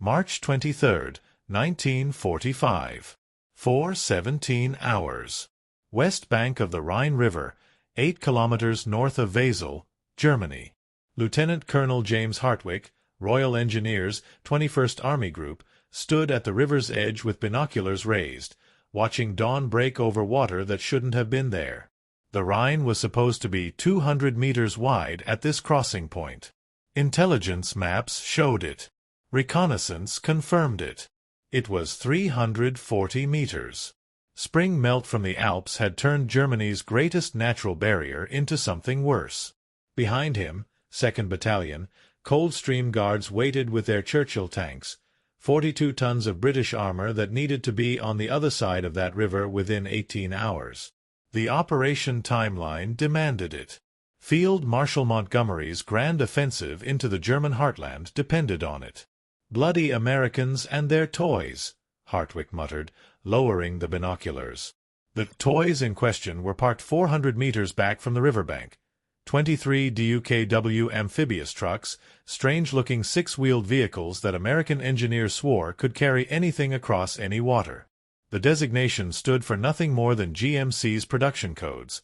March 23, 1945. 4:17 hours. West bank of the Rhine River, 8 kilometers north of Wesel, Germany. Lieutenant Colonel James Hartwick, Royal Engineers, 21st Army Group, stood at the river's edge with binoculars raised, watching dawn break over water that shouldn't have been there. The Rhine was supposed to be 200 meters wide at this crossing point. Intelligence maps showed it. Reconnaissance confirmed it. It was 340 meters. Spring melt from the Alps had turned Germany's greatest natural barrier into something worse. Behind him, 2nd Battalion, Coldstream Guards waited with their Churchill tanks, 42 tons of British armor that needed to be on the other side of that river within 18 hours. The operation timeline demanded it. Field Marshal Montgomery's grand offensive into the German heartland depended on it. "Bloody Americans and their toys," Hartwick muttered, lowering the binoculars. The toys in question were parked 400 meters back from the riverbank. 23 DUKW amphibious trucks, strange-looking six-wheeled vehicles that American engineers swore could carry anything across any water. The designation stood for nothing more than GMC's production codes.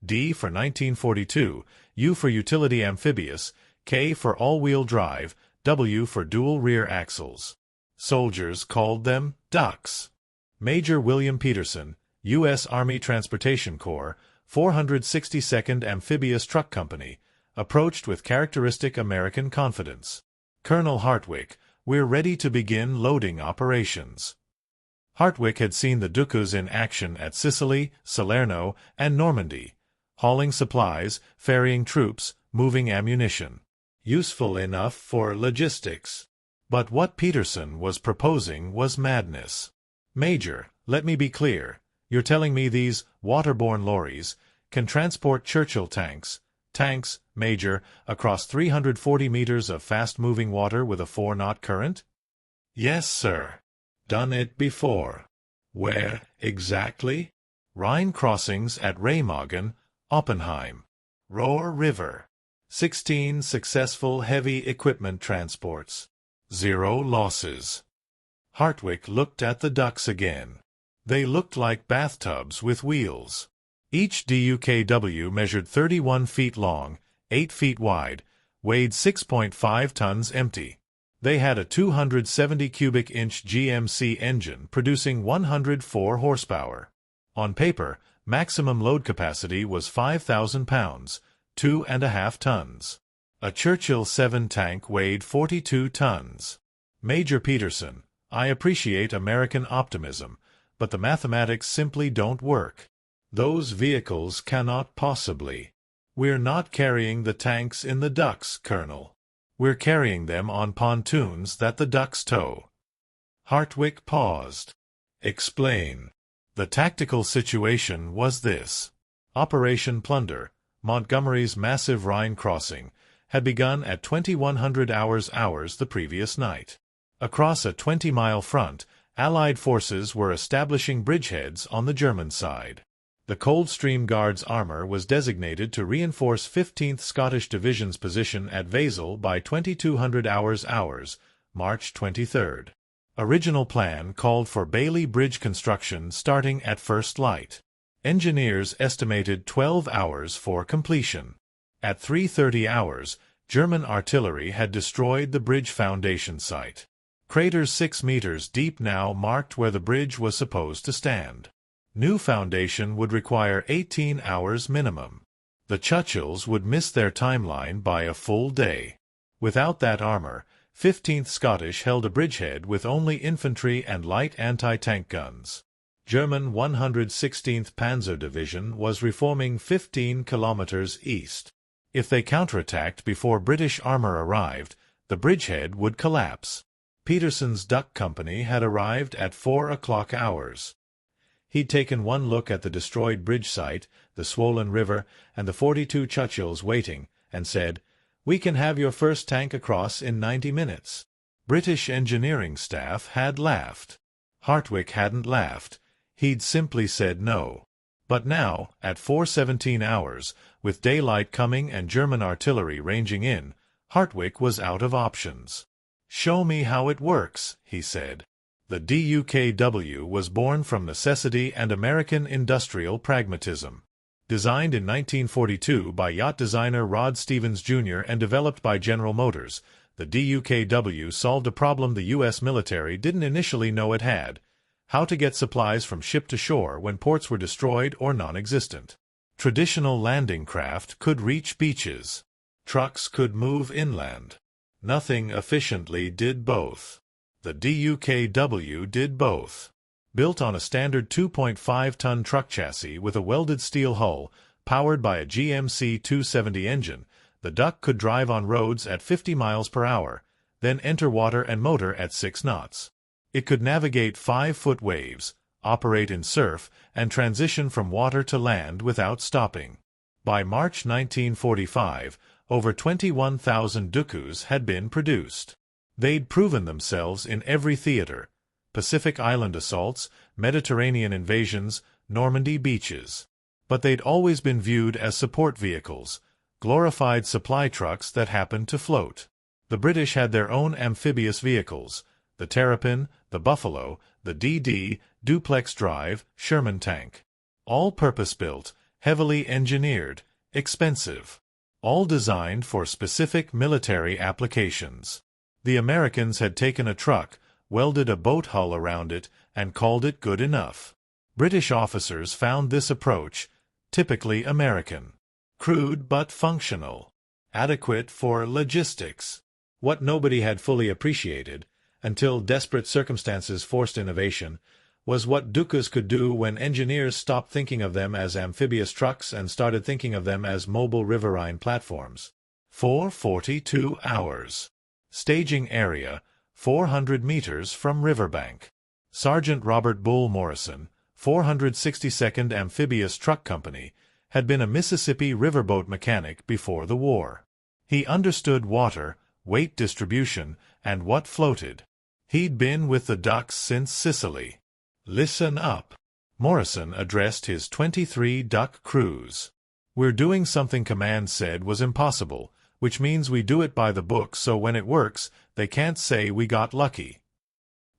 D for 1942, U for utility amphibious, K for all-wheel drive, W for dual rear axles. Soldiers called them DUKWs. Major William Peterson, U.S. Army Transportation Corps, 462nd Amphibious Truck Company, approached with characteristic American confidence. "Colonel Hartwick, we're ready to begin loading operations." Hartwick had seen the DUKWs in action at Sicily, Salerno, and Normandy, hauling supplies, ferrying troops, moving ammunition. Useful enough for logistics. But what Peterson was proposing was madness. "Major, let me be clear. You're telling me these waterborne lorries can transport Churchill tanks, Major, across 340 meters of fast-moving water with a 4-knot current?" "Yes, sir. Done it before." "Where exactly?" "Rhine crossings at Remagen, Oppenheim. Rohr River. 16 successful heavy equipment transports. 0 losses." Hartwick looked at the DUKWs again. They looked like bathtubs with wheels. Each DUKW measured 31 feet long, 8 feet wide, weighed 6.5 tons empty. They had a 270 cubic inch GMC engine producing 104 horsepower. On paper, maximum load capacity was 5,000 pounds, 2.5 tons. A Churchill 7 tank weighed 42 tons. "Major Peterson, I appreciate American optimism, but the mathematics simply don't work. Those vehicles cannot possibly. We're not carrying the tanks in the DUKWs, Colonel. We're carrying them on pontoons that the DUKWs tow." Hartwick paused. "Explain." The tactical situation was this. Operation Plunder, Montgomery's massive Rhine crossing, had begun at 2100 hours the previous night. Across a 20-mile front, Allied forces were establishing bridgeheads on the German side. The Coldstream Guards armor was designated to reinforce 15th Scottish Division's position at Wesel by 2200 hours, March 23. Original plan called for Bailey Bridge construction starting at first light. Engineers estimated 12 hours for completion. At 3:30 hours, German artillery had destroyed the bridge foundation site. Craters 6 meters deep now marked where the bridge was supposed to stand. New foundation would require 18 hours minimum. The Churchills would miss their timeline by a full day. Without that armor, 15th Scottish held a bridgehead with only infantry and light anti-tank guns. German 116th Panzer Division was reforming 15 kilometers east. If they counterattacked before British armor arrived, the bridgehead would collapse. Peterson's DUK Company had arrived at 4 o'clock hours. He'd taken one look at the destroyed bridge site, the swollen river, and the 42 Churchills waiting, and said, "We can have your first tank across in 90 minutes." British engineering staff had laughed. Hartwick hadn't laughed. He'd simply said no. But now, at 4:17 hours, with daylight coming and German artillery ranging in, Hartwick was out of options. "Show me how it works," he said. The DUKW was born from necessity and American industrial pragmatism. Designed in 1942 by yacht designer Rod Stevens Jr. and developed by General Motors, the DUKW solved a problem the U.S. military didn't initially know it had: how to get supplies from ship to shore when ports were destroyed or non-existent. Traditional landing craft could reach beaches. Trucks could move inland. Nothing efficiently did both. The DUKW did both. Built on a standard 2.5-ton truck chassis with a welded steel hull, powered by a GMC 270 engine, the Duck could drive on roads at 50 miles per hour, then enter water and motor at 6 knots. It could navigate 5-foot waves, operate in surf, and transition from water to land without stopping. By March 1945, over 21,000 DUKWs had been produced. They'd proven themselves in every theater: Pacific Island assaults, Mediterranean invasions, Normandy beaches. But they'd always been viewed as support vehicles, glorified supply trucks that happened to float. The British had their own amphibious vehicles: the Terrapin, the Buffalo, the DD, duplex drive, Sherman tank. All purpose-built, heavily engineered, expensive. All designed for specific military applications. The Americans had taken a truck, welded a boat hull around it, and called it good enough. British officers found this approach typically American. Crude but functional. Adequate for logistics. What nobody had fully appreciated, until desperate circumstances forced innovation, was what DUKWs could do when engineers stopped thinking of them as amphibious trucks and started thinking of them as mobile riverine platforms. 442 hours. Staging area: 400 meters from riverbank. Sergeant Robert Bull Morrison, 462nd Amphibious Truck Company, had been a Mississippi riverboat mechanic before the war. He understood water, weight distribution, and what floated. He'd been with the Ducks since Sicily. "Listen up," Morrison addressed his 23 Duck crews. "We're doing something command said was impossible, which means we do it by the book, so when it works, they can't say we got lucky."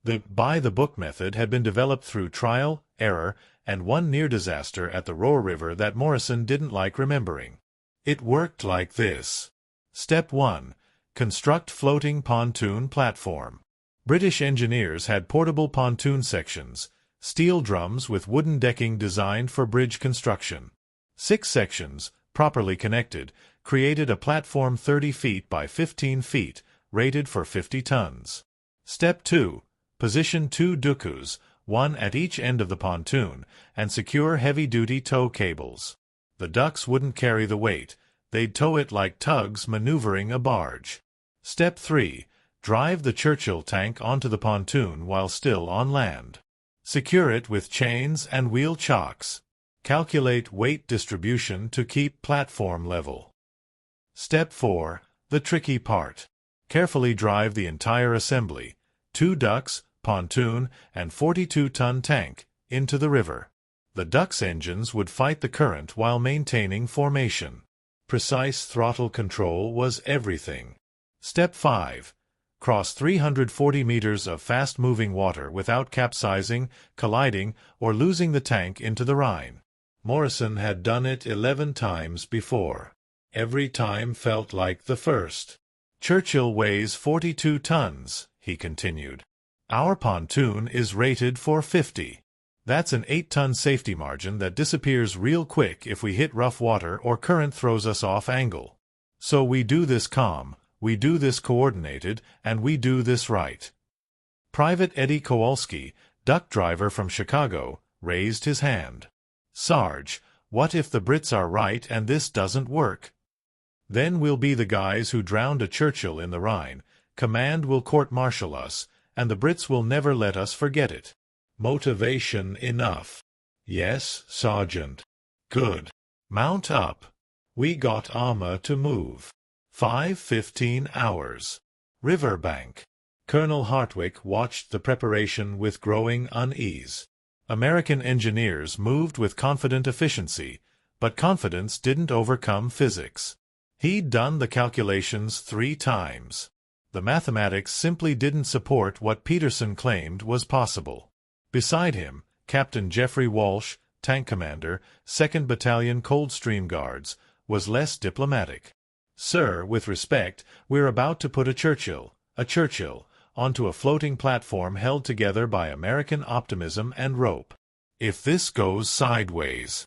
The by-the-book method had been developed through trial, error, and one near disaster at the Roar River that Morrison didn't like remembering. It worked like this. Step 1. Construct floating pontoon platform. British engineers had portable pontoon sections, steel drums with wooden decking designed for bridge construction. 6 sections, properly connected, created a platform 30 feet by 15 feet, rated for 50 tons. Step 2. Position 2 DUKWs, one at each end of the pontoon, and secure heavy-duty tow cables. The Ducks wouldn't carry the weight. They'd tow it like tugs maneuvering a barge. Step 3. Drive the Churchill tank onto the pontoon while still on land. Secure it with chains and wheel chocks. Calculate weight distribution to keep platform level. Step 4. The tricky part. Carefully drive the entire assembly, 2 Ducks, pontoon, and 42-ton tank, into the river. The Ducks' engines would fight the current while maintaining formation. Precise throttle control was everything. Step 5. Cross 340 meters of fast-moving water without capsizing, colliding, or losing the tank into the Rhine. Morrison had done it 11 times before. Every time felt like the first. "Churchill weighs 42 tons, he continued. "Our pontoon is rated for 50. That's an 8-ton safety margin that disappears real quick if we hit rough water or current throws us off angle. So we do this calm, we do this coordinated, and we do this right." Private Eddie Kowalski, duck driver from Chicago, raised his hand. "Sarge, what if the Brits are right and this doesn't work? Then we'll be the guys who drowned a Churchill in the Rhine. Command will court-martial us, and the Brits will never let us forget it." Motivation enough. "Yes, Sergeant." "Good. Mount up. We got armor to move." 5:15 hours. Riverbank. Colonel Hartwick watched the preparation with growing unease. American engineers moved with confident efficiency, but confidence didn't overcome physics. He'd done the calculations 3 times. The mathematics simply didn't support what Peterson claimed was possible. Beside him, Captain Jeffrey Walsh, tank commander, 2nd Battalion Coldstream Guards, was less diplomatic. "Sir, with respect, we're about to put a Churchill, onto a floating platform held together by American optimism and rope. If this goes sideways—"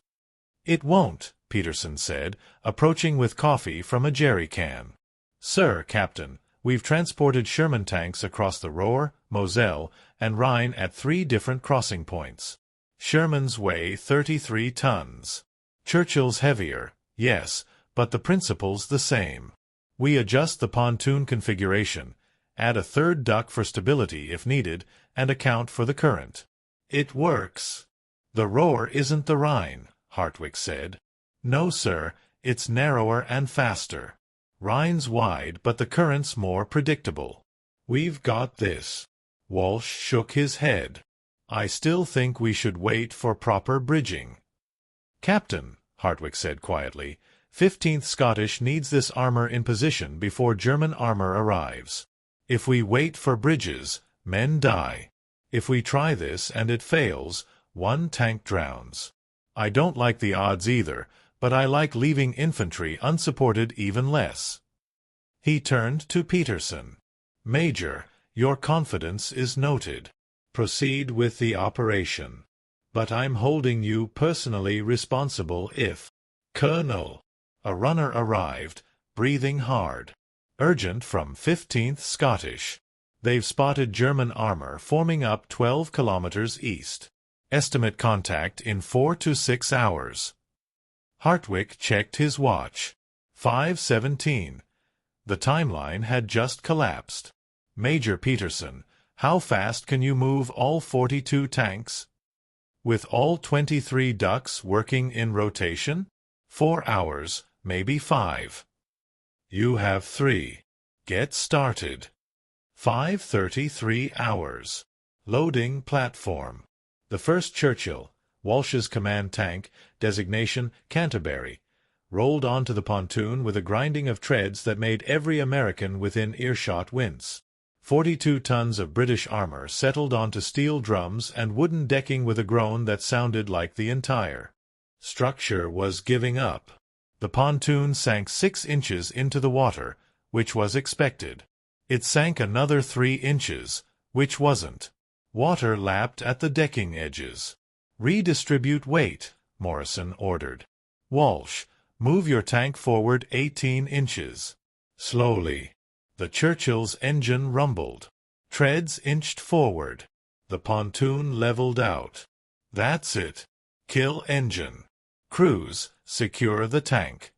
"It won't," Peterson said, approaching with coffee from a jerry can. "Sir, Captain, we've transported Sherman tanks across the Ruhr, Moselle, and Rhine at 3 different crossing points. Shermans weigh 33 tons. Churchill's heavier, yes, but the principle's the same. We adjust the pontoon configuration, add a 3rd duck for stability if needed, and account for the current. It works." "The Ruhr isn't the Rhine," Hartwick said. "No, sir, it's narrower and faster. Rhine's wide, but the current's more predictable. We've got this." Walsh shook his head. "I still think we should wait for proper bridging." "Captain," Hartwick said quietly, 15th Scottish needs this armor in position before German armor arrives. If we wait for bridges, men die. If we try this and it fails, 1 tank drowns. I don't like the odds either, but I like leaving infantry unsupported even less." He turned to Peterson. "Major, your confidence is noted. Proceed with the operation. But I'm holding you personally responsible if—" "Colonel!" A runner arrived, breathing hard. "Urgent from 15th Scottish. They've spotted German armor forming up 12 kilometers east. Estimate contact in 4 to 6 hours. Hartwick checked his watch. 5:17. The timeline had just collapsed. "Major Peterson, how fast can you move all 42 tanks?" "With all 23 ducks working in rotation? 4 hours, maybe 5. You have 3. Get started." 5:33 hours. Loading platform. The first Churchill, Walsh's command tank, designation Canterbury, rolled onto the pontoon with a grinding of treads that made every American within earshot wince. 42 tons of British armor settled onto steel drums and wooden decking with a groan that sounded like the entire structure was giving up. The pontoon sank 6 inches into the water, which was expected. It sank another 3 inches, which wasn't. Water lapped at the decking edges. "Redistribute weight," Morrison ordered. "Walsh, move your tank forward 18 inches. Slowly." The Churchill's engine rumbled. Treads inched forward. The pontoon leveled out. "That's it. Kill engine. Crews, secure the tank."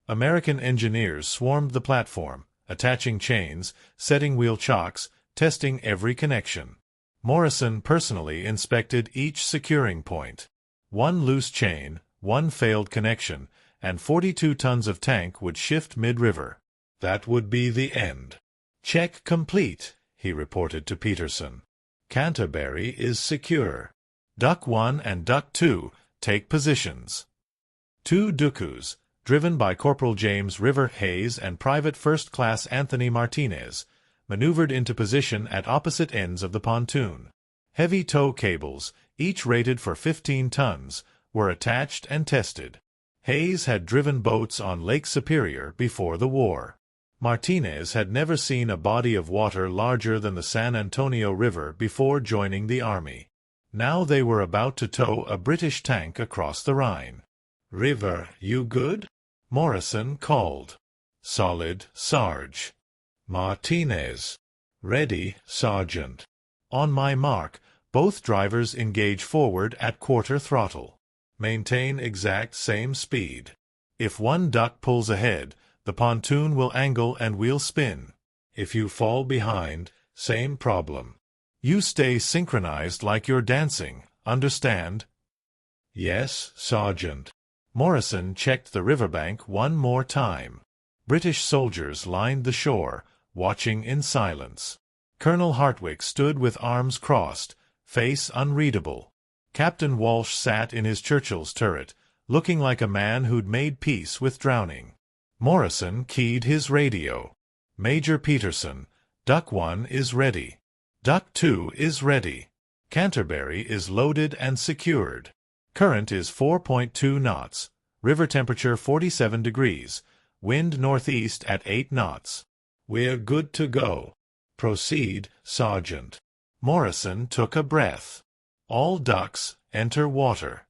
American engineers swarmed the platform, attaching chains, setting wheel chocks, testing every connection. Morrison personally inspected each securing point. 1 loose chain, 1 failed connection, and 42 tons of tank would shift mid-river. That would be the end. "Check complete," he reported to Peterson. "Canterbury is secure. Duck 1 and Duck 2 take positions." 2 DUKWs, driven by Corporal James River Hayes and Private First Class Anthony Martinez, maneuvered into position at opposite ends of the pontoon. Heavy tow cables, each rated for 15 tons, were attached and tested. Hayes had driven boats on Lake Superior before the war. Martinez had never seen a body of water larger than the San Antonio River before joining the Army. Now they were about to tow a British tank across the Rhine. "River, you good?" Morrison called. "Solid, Sarge." "Martinez." "Ready, Sergeant." "On my mark, both drivers engage forward at quarter throttle. Maintain exact same speed. If one duck pulls ahead, the pontoon will angle and we'll spin. If you fall behind, same problem. You stay synchronized like you're dancing, understand?" "Yes, Sergeant." Morrison checked the riverbank one more time. British soldiers lined the shore, watching in silence. Colonel Hartwick stood with arms crossed, face unreadable. Captain Walsh sat in his Churchill's turret, looking like a man who'd made peace with drowning. Morrison keyed his radio. "Major Peterson, Duck 1 is ready. Duck 2 is ready. Canterbury is loaded and secured. Current is 4.2 knots. River temperature 47 degrees. Wind northeast at 8 knots. We're good to go. Proceed, Sergeant. Morrison took a breath. All ducks enter water.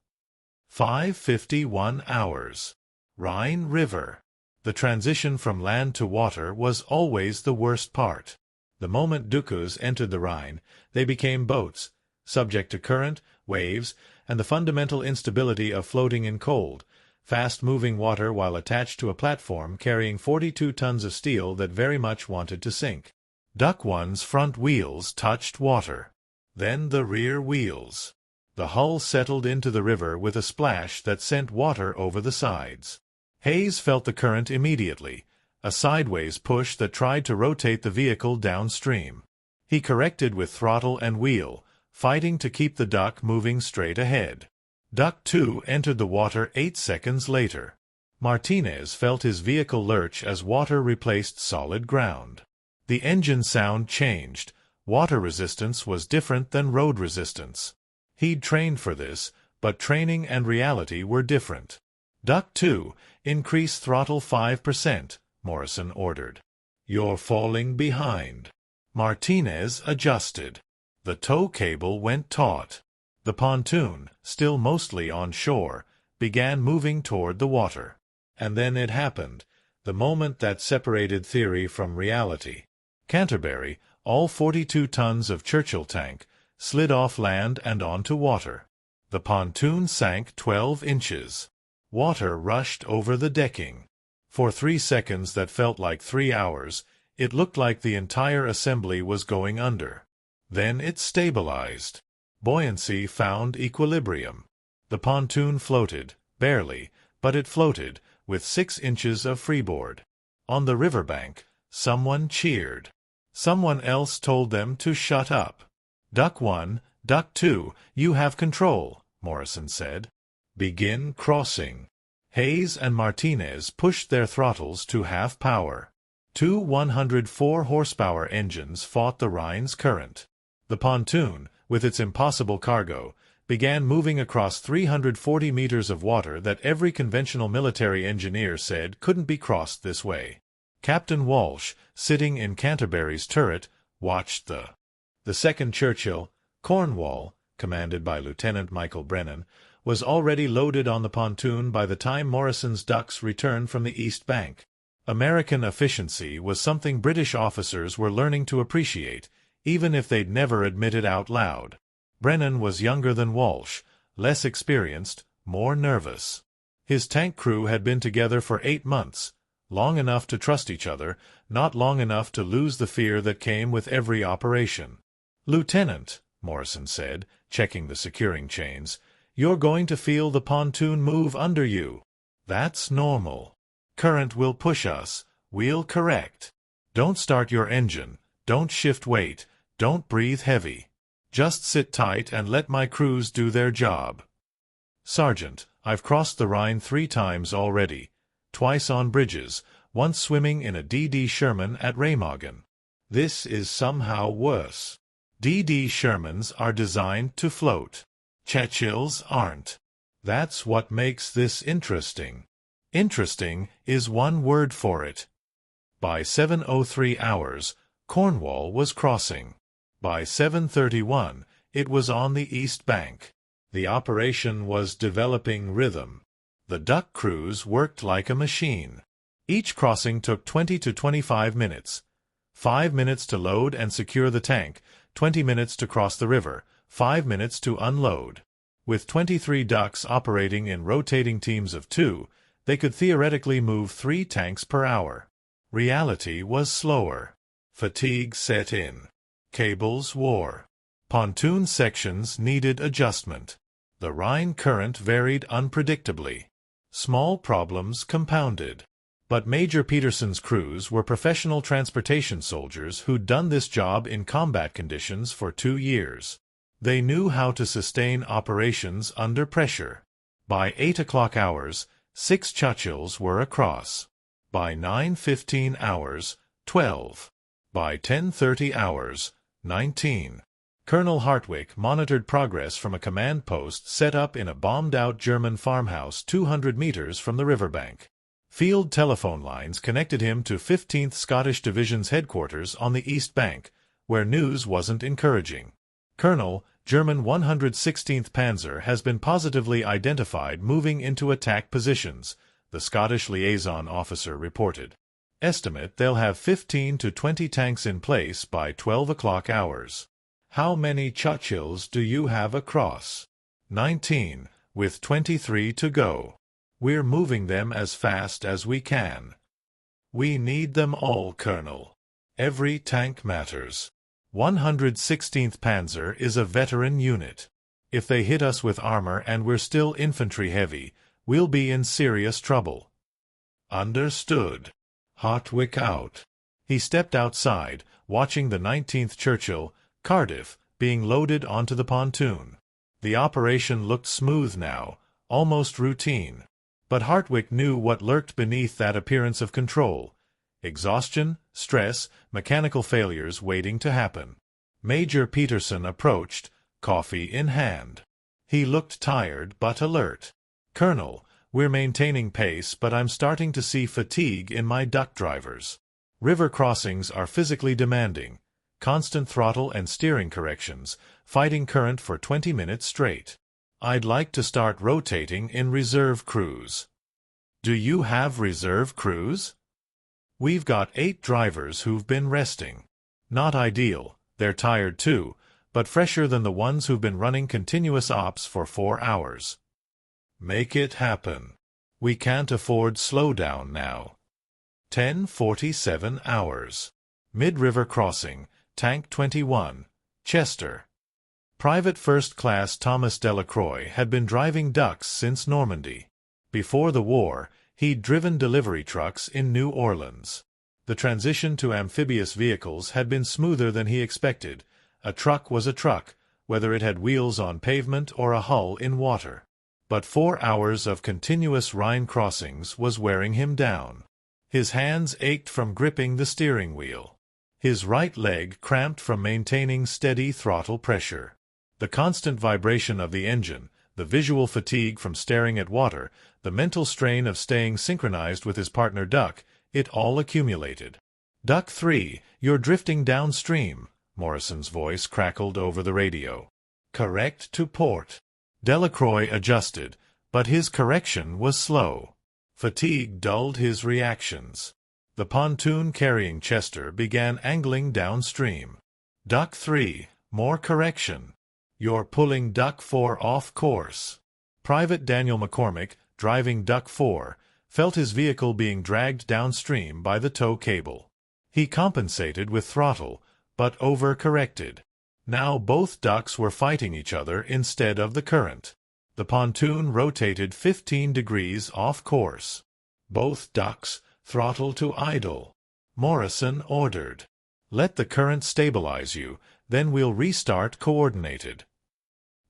5:51 hours. Rhine River. The transition from land to water was always the worst part. The moment DUKWs entered the Rhine, they became boats, subject to current, waves, and the fundamental instability of floating in cold, fast-moving water while attached to a platform carrying 42 tons of steel that very much wanted to sink. Duck 1's front wheels touched water. Then the rear wheels. The hull settled into the river with a splash that sent water over the sides. Hayes felt the current immediately, a sideways push that tried to rotate the vehicle downstream. He corrected with throttle and wheel, fighting to keep the duck moving straight ahead. Duck 2 entered the water 8 seconds later. Martinez felt his vehicle lurch as water replaced solid ground. The engine sound changed. Water resistance was different than road resistance. He'd trained for this, but training and reality were different. Duck 2, increase throttle 5%, Morrison ordered. You're falling behind. Martinez adjusted. The tow cable went taut. The pontoon, still mostly on shore, began moving toward the water. And then it happened, the moment that separated theory from reality. Canterbury, all 42 tons of Churchill tank, slid off land and onto water. The pontoon sank 12 inches. Water rushed over the decking. For 3 seconds that felt like 3 hours, it looked like the entire assembly was going under. Then it stabilized. Buoyancy found equilibrium. The pontoon floated, barely, but it floated, with 6 inches of freeboard. On the riverbank, someone cheered. Someone else told them to shut up. Duck 1, Duck 2, you have control, Morrison said. Begin crossing. Hayes and Martinez pushed their throttles to half power. 2 104-horsepower engines fought the Rhine's current. The pontoon, with its impossible cargo, began moving across 340 meters of water that every conventional military engineer said couldn't be crossed this way. Captain Walsh, sitting in Canterbury's turret, watched the second Churchill, Cornwall, commanded by Lieutenant Michael Brennan, was already loaded on the pontoon by the time Morrison's ducks returned from the East Bank. American efficiency was something British officers were learning to appreciate, even if they'd never admit it out loud. Brennan was younger than Walsh, less experienced, more nervous. His tank crew had been together for 8 months, long enough to trust each other, not long enough to lose the fear that came with every operation. "Lieutenant," Morrison said, checking the securing chains, "you're going to feel the pontoon move under you. That's normal. Current will push us. We'll correct. Don't start your engine. Don't shift weight. Don't breathe heavy. Just sit tight and let my crews do their job." "Sergeant, I've crossed the Rhine 3 times already. Twice on bridges, once swimming in a D.D. Sherman at Remagen. This is somehow worse. D.D. Shermans are designed to float. Churchills aren't. That's what makes this interesting. Interesting is one word for it." By 7:03 hours, Cornwall was crossing. By 7:31, it was on the East Bank. The operation was developing rhythm. The duck crews worked like a machine. Each crossing took 20 to 25 minutes. 5 minutes to load and secure the tank, 20 minutes to cross the river, 5 minutes to unload. With 23 ducks operating in rotating teams of 2, they could theoretically move 3 tanks per hour. Reality was slower. Fatigue set in. Cables wore. Pontoon sections needed adjustment. The Rhine current varied unpredictably. Small problems compounded. But Major Peterson's crews were professional transportation soldiers who'd done this job in combat conditions for 2 years. They knew how to sustain operations under pressure. By 8 o'clock hours, 6 Churchills were across. By 9:15 hours, 12. By 10:30 hours, 19. Colonel Hartwick monitored progress from a command post set up in a bombed-out German farmhouse 200 meters from the riverbank. Field telephone lines connected him to 15th Scottish Division's headquarters on the east bank, where news wasn't encouraging. Colonel, German 116th Panzer has been positively identified moving into attack positions, the Scottish liaison officer reported. Estimate they'll have 15 to 20 tanks in place by 12 o'clock hours. How many Churchills do you have across? 19, with 23 to go. We're moving them as fast as we can. We need them all, Colonel. Every tank matters. 116th Panzer is a veteran unit. If they hit us with armor and we're still infantry heavy, we'll be in serious trouble. Understood. Hartwick out. He stepped outside, watching the 19th Churchill, Cardiff, being loaded onto the pontoon. The operation looked smooth now, almost routine. But Hartwick knew what lurked beneath that appearance of control. Exhaustion, stress, mechanical failures waiting to happen. Major Peterson approached, coffee in hand. He looked tired but alert. Colonel, we're maintaining pace, but I'm starting to see fatigue in my duck drivers. River crossings are physically demanding. Constant throttle and steering corrections, fighting current for 20 minutes straight. I'd like to start rotating in reserve crews. Do you have reserve crews? We've got 8 drivers who've been resting. Not ideal, they're tired too, but fresher than the ones who've been running continuous ops for 4 hours. Make it happen. We can't afford slowdown now. 10:47 hours. Mid-river crossing, Tank 21, Chester. Private First Class Thomas Delacroix had been driving ducks since Normandy. Before the war, he'd driven delivery trucks in New Orleans. The transition to amphibious vehicles had been smoother than he expected. A truck was a truck, whether it had wheels on pavement or a hull in water. But 4 hours of continuous Rhine crossings was wearing him down. His hands ached from gripping the steering wheel. His right leg cramped from maintaining steady throttle pressure. The constant vibration of the engine, the visual fatigue from staring at water, the mental strain of staying synchronized with his partner Duck, it all accumulated. "Duck 3, you're drifting downstream," Morrison's voice crackled over the radio. "Correct to port." Delacroix adjusted, but his correction was slow. Fatigue dulled his reactions. The pontoon carrying Chester began angling downstream. "Duck 3, more correction. You're pulling Duck 4 off course." Private Daniel McCormick, driving Duck 4, felt his vehicle being dragged downstream by the tow cable. He compensated with throttle, but overcorrected. Now both ducks were fighting each other instead of the current. The pontoon rotated 15 degrees off course. "Both ducks, throttle to idle," Morrison ordered. "Let the current stabilize you, then we'll restart coordinated."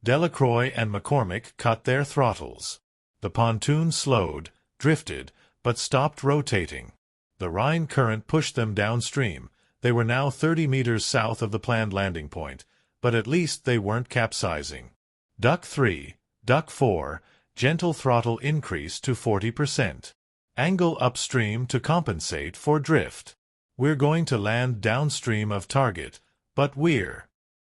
Delacroix and McCormick cut their throttles. The pontoon slowed, drifted, but stopped rotating. The Rhine current pushed them downstream. They were now 30 meters south of the planned landing point, but at least they weren't capsizing. Duck 3, Duck 4, gentle throttle increase to 40%. Angle upstream to compensate for drift. We're going to land downstream of target, but we're